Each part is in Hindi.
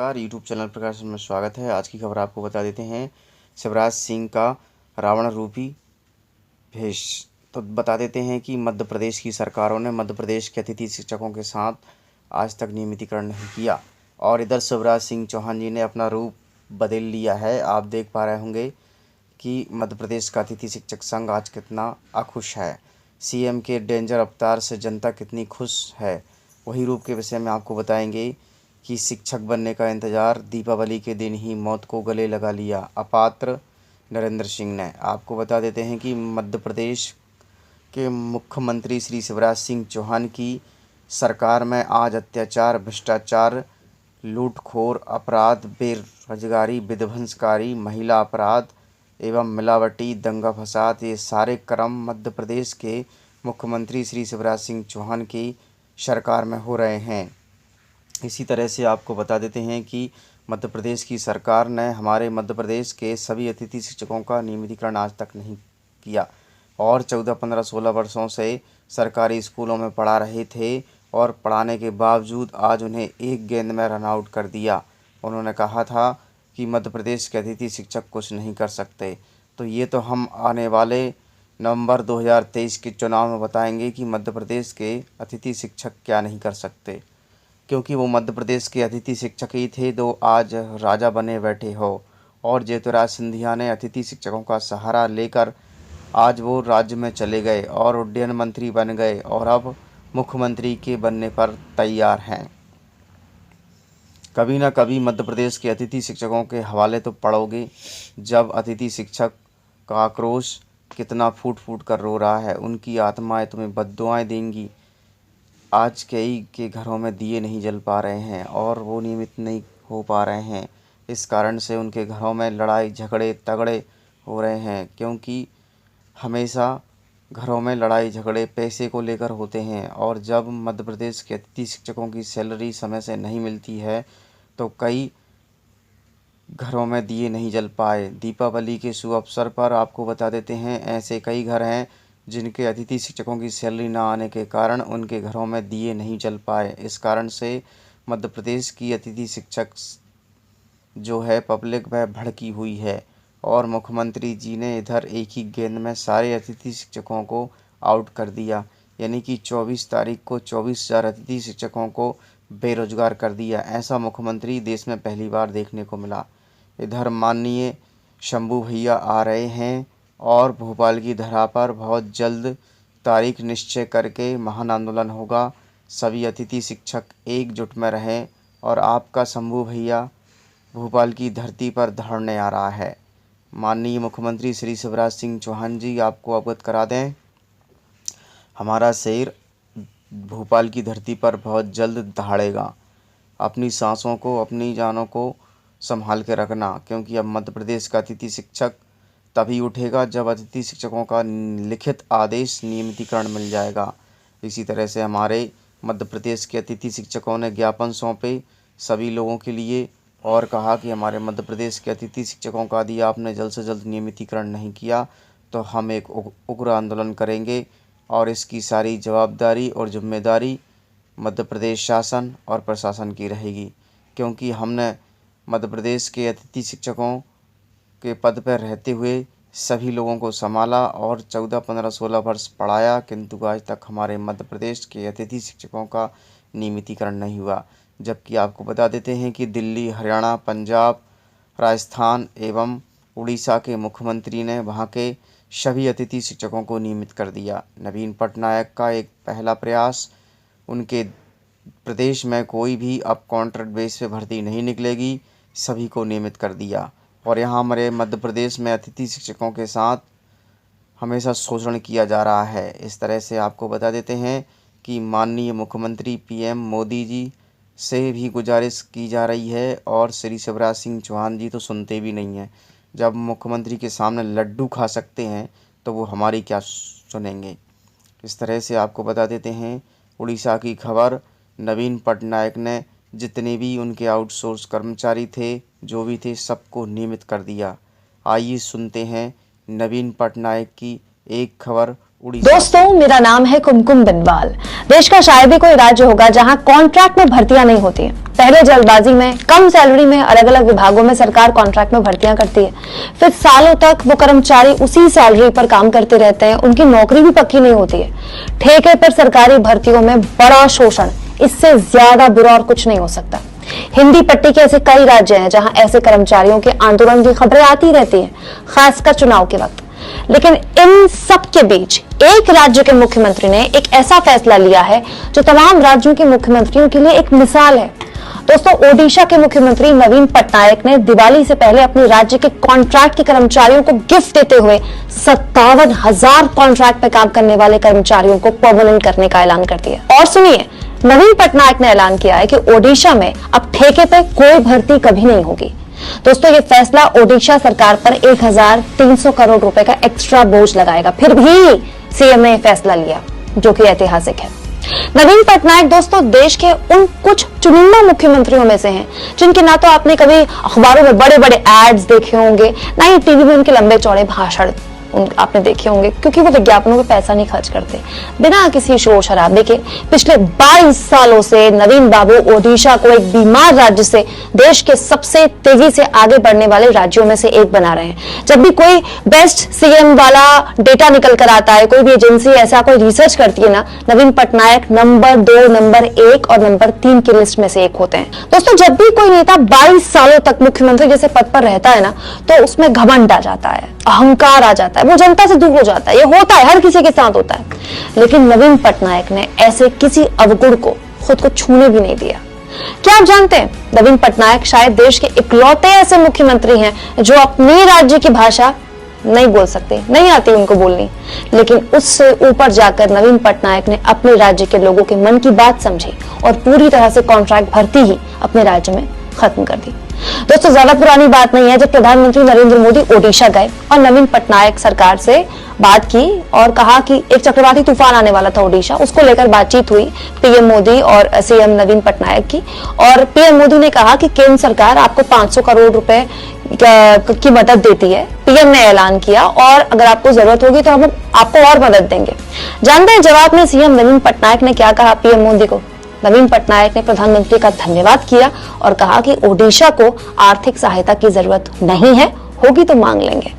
नमस्कार, यूट्यूब चैनल प्रकाश में स्वागत है। आज की खबर आपको बता देते हैं, शिवराज सिंह का रावण रूपी भेष। तो बता देते हैं कि मध्य प्रदेश की सरकारों ने मध्य प्रदेश के अतिथि शिक्षकों के साथ आज तक नियमितीकरण नहीं किया और इधर शिवराज सिंह चौहान जी ने अपना रूप बदल लिया है। आप देख पा रहे होंगे कि मध्य प्रदेश का अतिथि शिक्षक संघ आज कितना अखुश है। सीएम के डेंजर अवतार से जनता कितनी खुश है, वही रूप के विषय में आपको बताएंगे कि शिक्षक बनने का इंतज़ार, दीपावली के दिन ही मौत को गले लगा लिया अपात्र नरेंद्र सिंह ने। आपको बता देते हैं कि मध्य प्रदेश के मुख्यमंत्री श्री शिवराज सिंह चौहान की सरकार में आज अत्याचार, भ्रष्टाचार, लूटखोर अपराध, बेरोजगारी, विध्वंसकारी, महिला अपराध एवं मिलावटी दंगा फसाद, ये सारे क्रम मध्य प्रदेश के मुख्यमंत्री श्री शिवराज सिंह चौहान की सरकार में हो रहे हैं। इसी तरह से आपको बता देते हैं कि मध्य प्रदेश की सरकार ने हमारे मध्य प्रदेश के सभी अतिथि शिक्षकों का नियमितीकरण आज तक नहीं किया और 14, 15, 16 वर्षों से सरकारी स्कूलों में पढ़ा रहे थे और पढ़ाने के बावजूद आज उन्हें एक गेंद में रन आउट कर दिया। उन्होंने कहा था कि मध्य प्रदेश के अतिथि शिक्षक कुछ नहीं कर सकते। तो ये तो हम आने वाले नवंबर 2023 के चुनाव में बताएंगे कि मध्य प्रदेश के अतिथि शिक्षक क्या नहीं कर सकते, क्योंकि वो मध्य प्रदेश के अतिथि शिक्षक ही थे जो आज राजा बने बैठे हो। और ज्योतिराज सिंधिया ने अतिथि शिक्षकों का सहारा लेकर आज वो राज्य में चले गए और उड्डयन मंत्री बन गए और अब मुख्यमंत्री के बनने पर तैयार हैं। कभी ना कभी मध्य प्रदेश के अतिथि शिक्षकों के हवाले तो पढ़ोगे, जब अतिथि शिक्षक का आक्रोश कितना फूट फूट कर रो रहा है। उनकी आत्माएं तुम्हें बद्दुआएं देंगी। आज कई के घरों में दिए नहीं जल पा रहे हैं और वो नियमित नहीं हो पा रहे हैं। इस कारण से उनके घरों में लड़ाई झगड़े तगड़े हो रहे हैं, क्योंकि हमेशा घरों में लड़ाई झगड़े पैसे को लेकर होते हैं। और जब मध्य प्रदेश के अतिथि शिक्षकों की सैलरी समय से नहीं मिलती है तो कई घरों में दिए नहीं जल पाए। दीपावली के शुभ अवसर पर आपको बता देते हैं, ऐसे कई घर हैं जिनके अतिथि शिक्षकों की सैलरी ना आने के कारण उनके घरों में दिए नहीं जल पाए। इस कारण से मध्य प्रदेश की अतिथि शिक्षक जो है पब्लिक वह भड़की हुई है और मुख्यमंत्री जी ने इधर एक ही गेंद में सारे अतिथि शिक्षकों को आउट कर दिया। यानी कि 24 तारीख को 24,000 अतिथि शिक्षकों को बेरोजगार कर दिया। ऐसा मुख्यमंत्री देश में पहली बार देखने को मिला। इधर माननीय शंभू भैया आ रहे हैं और भोपाल की धरा पर बहुत जल्द तारीख निश्चय करके महान आंदोलन होगा। सभी अतिथि शिक्षक एकजुट में रहें और आपका शंभू भैया भोपाल की धरती पर धरने आ रहा है। माननीय मुख्यमंत्री श्री शिवराज सिंह चौहान जी, आपको अवगत करा दें, हमारा शेर भोपाल की धरती पर बहुत जल्द दहाड़ेगा। अपनी सांसों को, अपनी जानों को संभाल के रखना, क्योंकि अब मध्य प्रदेश का अतिथि शिक्षक तभी उठेगा जब अतिथि शिक्षकों का लिखित आदेश नियमितीकरण मिल जाएगा। इसी तरह से हमारे मध्य प्रदेश के अतिथि शिक्षकों ने ज्ञापन सौंपे सभी लोगों के लिए और कहा कि हमारे मध्य प्रदेश के अतिथि शिक्षकों का यदि आपने जल्द से जल्द नियमितीकरण नहीं किया तो हम एक उग्र आंदोलन करेंगे और इसकी सारी जवाबदारी और जिम्मेदारी मध्य प्रदेश शासन और प्रशासन की रहेगी, क्योंकि हमने मध्य प्रदेश के अतिथि शिक्षकों के पद पर रहते हुए सभी लोगों को संभाला और 14, 15, 16 वर्ष पढ़ाया, किंतु आज तक हमारे मध्य प्रदेश के अतिथि शिक्षकों का नियमितीकरण नहीं हुआ। जबकि आपको बता देते हैं कि दिल्ली, हरियाणा, पंजाब, राजस्थान एवं उड़ीसा के मुख्यमंत्री ने वहां के सभी अतिथि शिक्षकों को नियमित कर दिया। नवीन पटनायक का एक पहला प्रयास, उनके प्रदेश में कोई भी अब कॉन्ट्रैक्ट बेस पे भर्ती नहीं निकलेगी, सभी को नियमित कर दिया। और यहाँ हमारे मध्य प्रदेश में अतिथि शिक्षकों के साथ हमेशा शोषण किया जा रहा है। इस तरह से आपको बता देते हैं कि माननीय मुख्यमंत्री पीएम मोदी जी से भी गुजारिश की जा रही है और श्री शिवराज सिंह चौहान जी तो सुनते भी नहीं हैं। जब मुख्यमंत्री के सामने लड्डू खा सकते हैं तो वो हमारी क्या सुनेंगे। इस तरह से आपको बता देते हैं उड़ीसा की खबर, नवीन पटनायक ने जितने भी उनके आउटसोर्स कर्मचारी थे, जो भी थे, सबको नियमित कर दिया। आइए सुनते हैं नवीन पटनायक की एक खबर उड़ीसा। दोस्तों, मेरा नाम है कुमकुम बिनवाल। देश का शायद ही कोई राज्य होगा जहां कॉन्ट्रैक्ट में भर्तियां नहीं होती हैं। पहले जल्दबाजी में कम सैलरी में अलग अलग विभागों में सरकार कॉन्ट्रैक्ट में भर्तियां करती है, फिर सालों तक वो कर्मचारी उसी सैलरी पर काम करते रहते हैं, उनकी नौकरी भी पक्की नहीं होती है। ठेके पर सरकारी भर्तियों में बड़ा शोषण, इससे ज्यादा बुरा और कुछ नहीं हो सकता। हिंदी पट्टी के ऐसे कई राज्य हैं जहां ऐसे कर्मचारियों के आंदोलन की खबरें आती रहती हैं, खासकर चुनाव के वक्त। लेकिन इन सब के बीच एक राज्य के मुख्यमंत्री ने एक ऐसा फैसला लिया है जो तमाम राज्यों के मुख्यमंत्रियों के लिए एक मिसाल है। दोस्तों, ओडिशा के मुख्यमंत्री नवीन पटनायक ने दिवाली से पहले अपने राज्य के कॉन्ट्रैक्ट के कर्मचारियों को गिफ्ट देते हुए 57,000 कॉन्ट्रैक्ट पे काम करने वाले कर्मचारियों को परमानेंट करने का ऐलान कर दिया। और सुनिए, नवीन पटनायक ने ऐलान किया है कि ओडिशा में अब ठेके पे कोई भर्ती कभी नहीं होगी। दोस्तों, ये फैसला ओडिशा सरकार पर 1,300 करोड़ रुपए का एक्स्ट्रा बोझ लगाएगा। फिर भी सीएम ने फैसला लिया, जो कि ऐतिहासिक है। नवीन पटनायक दोस्तों देश के उन कुछ चुनिंदा मुख्यमंत्रियों में से हैं जिनके ना तो आपने कभी अखबारों में बड़े बड़े एड्स देखे होंगे, ना ही टीवी में उनके लंबे चौड़े भाषण आपने देखे होंगे, क्योंकि वो विज्ञापनों पे पैसा नहीं खर्च करते। बिना किसी शोर शराबे के पिछले 22 सालों से नवीन बाबू ओडिशा को एक बीमार राज्य से देश के सबसे तेजी से आगे बढ़ने वाले राज्यों में से एक बना रहे हैं। जब भी कोई बेस्ट सीएम वाला डेटा निकल कर आता है, कोई भी एजेंसी ऐसा कोई रिसर्च करती है ना, नवीन पटनायक नंबर 2, नंबर 1 और नंबर 3 की लिस्ट में से एक होते हैं। दोस्तों, जब भी कोई नेता 22 सालों तक मुख्यमंत्री जैसे पद पर रहता है ना, तो उसमें घमंड आ जाता है, अहंकार आ जाता है, वो जनता से दूर हो जाता है। ये होता है, हर किसी के साथ होता है। लेकिन नवीन पटनायक ने ऐसे किसी अवगुण को खुद को छूने भी नहीं दिया। क्या आप जानते हैं, नवीन पटनायक शायद देश के इकलौते ऐसे मुख्यमंत्री हैं जो अपने राज्य की भाषा नहीं बोल सकते, नहीं आती उनको बोलनी, लेकिन उससे ऊपर जाकर नवीन पटनायक ने अपने राज्य के लोगों के मन की बात समझी और पूरी तरह से कॉन्ट्रैक्ट भर्ती ही अपने राज्य में खत्म कर दी। दोस्तों, ज्यादा पुरानी बात नहीं है जब प्रधानमंत्री नरेंद्र मोदी ओडिशा गए और नवीन पटनायक सरकार से बात की और कहा कि एक चक्रवाती तूफान आने वाला था ओडिशा, उसको लेकर बातचीत हुई पीएम मोदी और सीएम नवीन पटनायक की। और पीएम मोदी ने कहा कि केंद्र सरकार आपको 500 करोड़ रुपए की मदद देती है। पीएम ने ऐलान किया और अगर आपको जरूरत होगी तो हम आपको और मदद देंगे। जानते हैं जवाब में सीएम नवीन पटनायक ने क्या कहा पीएम मोदी को? नवीन पटनायक ने प्रधानमंत्री का धन्यवाद किया और कहा कि ओडिशा को आर्थिक सहायता की जरूरत नहीं है, होगी तो मांग लेंगे।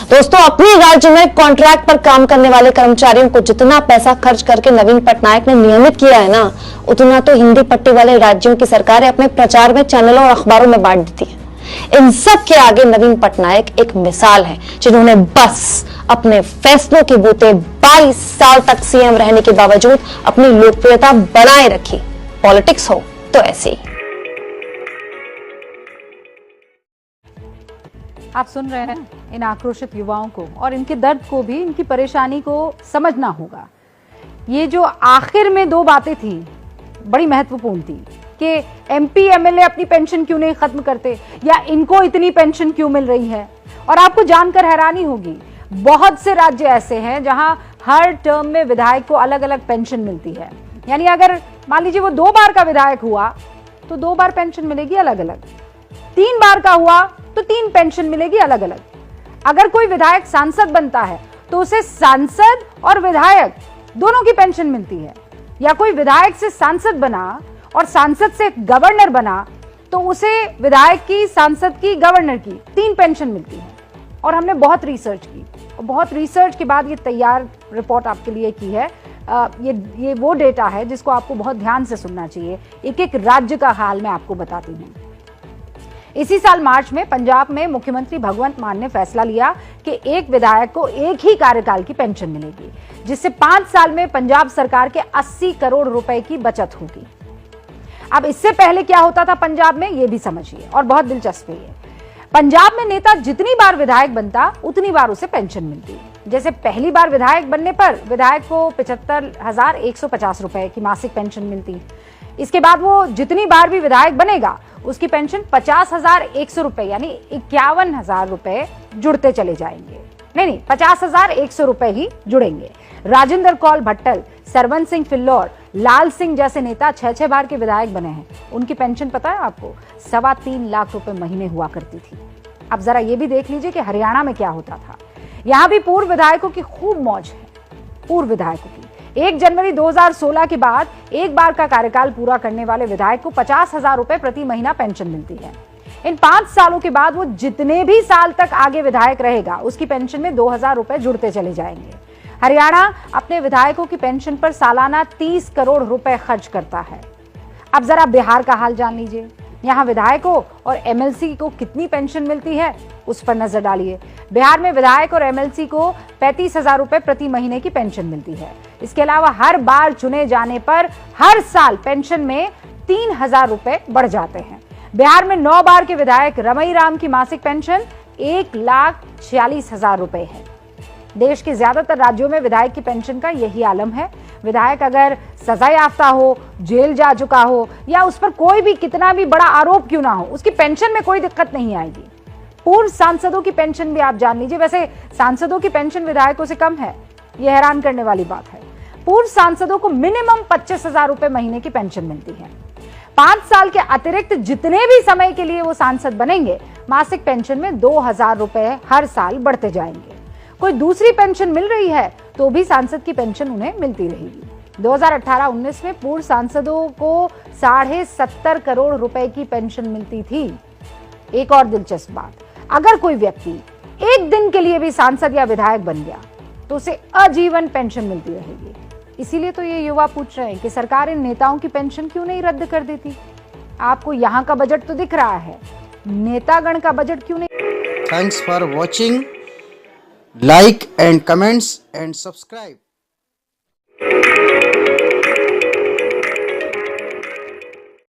दोस्तों, अपने राज्य में कॉन्ट्रैक्ट पर काम करने वाले कर्मचारियों को जितना पैसा खर्च करके नवीन पटनायक ने नियमित किया है ना, उतना तो हिंदी पट्टी वाले राज्यों की सरकारें अपने प्रचार में चैनलों और अखबारों में बांट देती है। इन सब के आगे नवीन पटनायक एक मिसाल है, जिन्होंने बस अपने फैसलों के बूते 22 साल तक सीएम रहने के बावजूद अपनी लोकप्रियता बनाए रखी। पॉलिटिक्स हो तो ऐसे ही। आप सुन रहे हैं इन आक्रोशित युवाओं को, और इनके दर्द को भी, इनकी परेशानी को समझना होगा। ये जो आखिर में 2 बातें थी बड़ी महत्वपूर्ण थी कि एमपी एमएलए अपनी पेंशन क्यों नहीं खत्म करते, या इनको इतनी पेंशन क्यों मिल रही है। और आपको जानकर हैरानी होगी, बहुत से राज्य ऐसे हैं जहां हर टर्म में विधायक को अलग अलग पेंशन मिलती है। यानी अगर मान लीजिए वो 2 बार का विधायक हुआ तो 2 बार पेंशन मिलेगी अलग अलग, 3 बार का हुआ तो 3 पेंशन मिलेगी अलग अलग। अगर कोई विधायक सांसद बनता है तो उसे सांसद और विधायक दोनों की पेंशन मिलती है, या कोई विधायक से सांसद बना और सांसद से गवर्नर बना तो उसे विधायक की, सांसद की, गवर्नर की 3 पेंशन मिलती है। और हमने बहुत रिसर्च की और बहुत रिसर्च के बाद ये तैयार रिपोर्ट आपके लिए की है। ये वो डेटा है जिसको आपको बहुत ध्यान से सुनना चाहिए। एक एक राज्य का हाल मैं आपको बताती हूँ। इसी साल मार्च में पंजाब में मुख्यमंत्री भगवंत मान ने फैसला लिया कि एक विधायक को एक ही कार्यकाल की पेंशन मिलेगी, जिससे 5 साल में पंजाब सरकार के 80 करोड़ रुपए की बचत होगी। अब इससे पहले क्या होता था पंजाब में, ये भी समझिए, और बहुत दिलचस्प है। पंजाब में नेता जितनी बार विधायक बनता उतनी बार उसे पेंशन मिलती। जैसे पहली बार विधायक बनने पर विधायक को 75,150 रुपए की मासिक पेंशन मिलती। इसके बाद वो जितनी बार भी विधायक बनेगा उसकी पेंशन 50,100 रुपए यानी 51,000 रुपए जुड़ते चले जाएंगे। नहीं, 50,100 रुपए ही जुड़ेंगे। राजेंद्र कौल भट्टल, सरवन सिंह फिल्लौर, लाल सिंह जैसे नेता 6 बार के विधायक बने हैं। उनकी पेंशन पता है आपको 3.25 लाख रुपए महीने हुआ करती थी। अब जरा ये भी देख लीजिए कि हरियाणा में क्या होता था। यहां भी पूर्व विधायकों की खूब मौज है। पूर्व विधायकों की। 1 जनवरी 2016 के बाद एक बार का कार्यकाल पूरा करने वाले विधायक को 50,000 रुपए प्रति महीना पेंशन मिलती है। इन 5 सालों के बाद वो जितने भी साल तक आगे विधायक रहेगा उसकी पेंशन में 2,000 रुपए जुड़ते चले जाएंगे। हरियाणा अपने विधायकों की पेंशन पर सालाना 30 करोड़ रुपए खर्च करता है। अब जरा बिहार का हाल जान लीजिए। यहाँ विधायकों और एमएलसी को कितनी पेंशन मिलती है उस पर नजर डालिए। बिहार में विधायक और एमएलसी को 35,000 रुपए प्रति महीने की पेंशन मिलती है। इसके अलावा हर बार चुने जाने पर हर साल पेंशन में 3,000 रुपए बढ़ जाते हैं। बिहार में 9 बार के विधायक रमई राम की मासिक पेंशन 1,46,000 रुपए है। देश के ज्यादातर राज्यों में विधायक की पेंशन का यही आलम है। विधायक अगर सजा याफ्ता हो, जेल जा चुका हो या उस पर कोई भी कितना भी बड़ा आरोप क्यों ना हो, उसकी पेंशन में कोई दिक्कत नहीं आएगी। पूर्व सांसदों की पेंशन भी आप जान लीजिए। वैसे सांसदों की पेंशन विधायकों से कम है, यह हैरान करने वाली बात है। पूर्व सांसदों को मिनिमम 25,000 रुपए महीने की पेंशन मिलती है। 5 साल के अतिरिक्त जितने भी समय के लिए वो सांसद बनेंगे, मासिक पेंशन में 2,000 रुपए हर साल बढ़ते जाएंगे। कोई दूसरी पेंशन मिल रही है तो भी सांसद की पेंशन उन्हें मिलती रहेगी। 2018-19 में पूर्व सांसदों को 70.5 करोड़ रुपए की पेंशन मिलती थी। एक और दिलचस्प बात, अगर कोई व्यक्ति एक दिन के लिए भी सांसद या विधायक बन गया तो उसे आजीवन पेंशन मिलती रहेगी। इसीलिए तो ये युवा पूछ रहे हैं कि सरकार इन नेताओं की पेंशन क्यों नहीं रद्द कर देती। आपको यहाँ का बजट तो दिख रहा है, नेतागण का बजट क्यों नहीं। Thanks for watching. Like and comments and subscribe.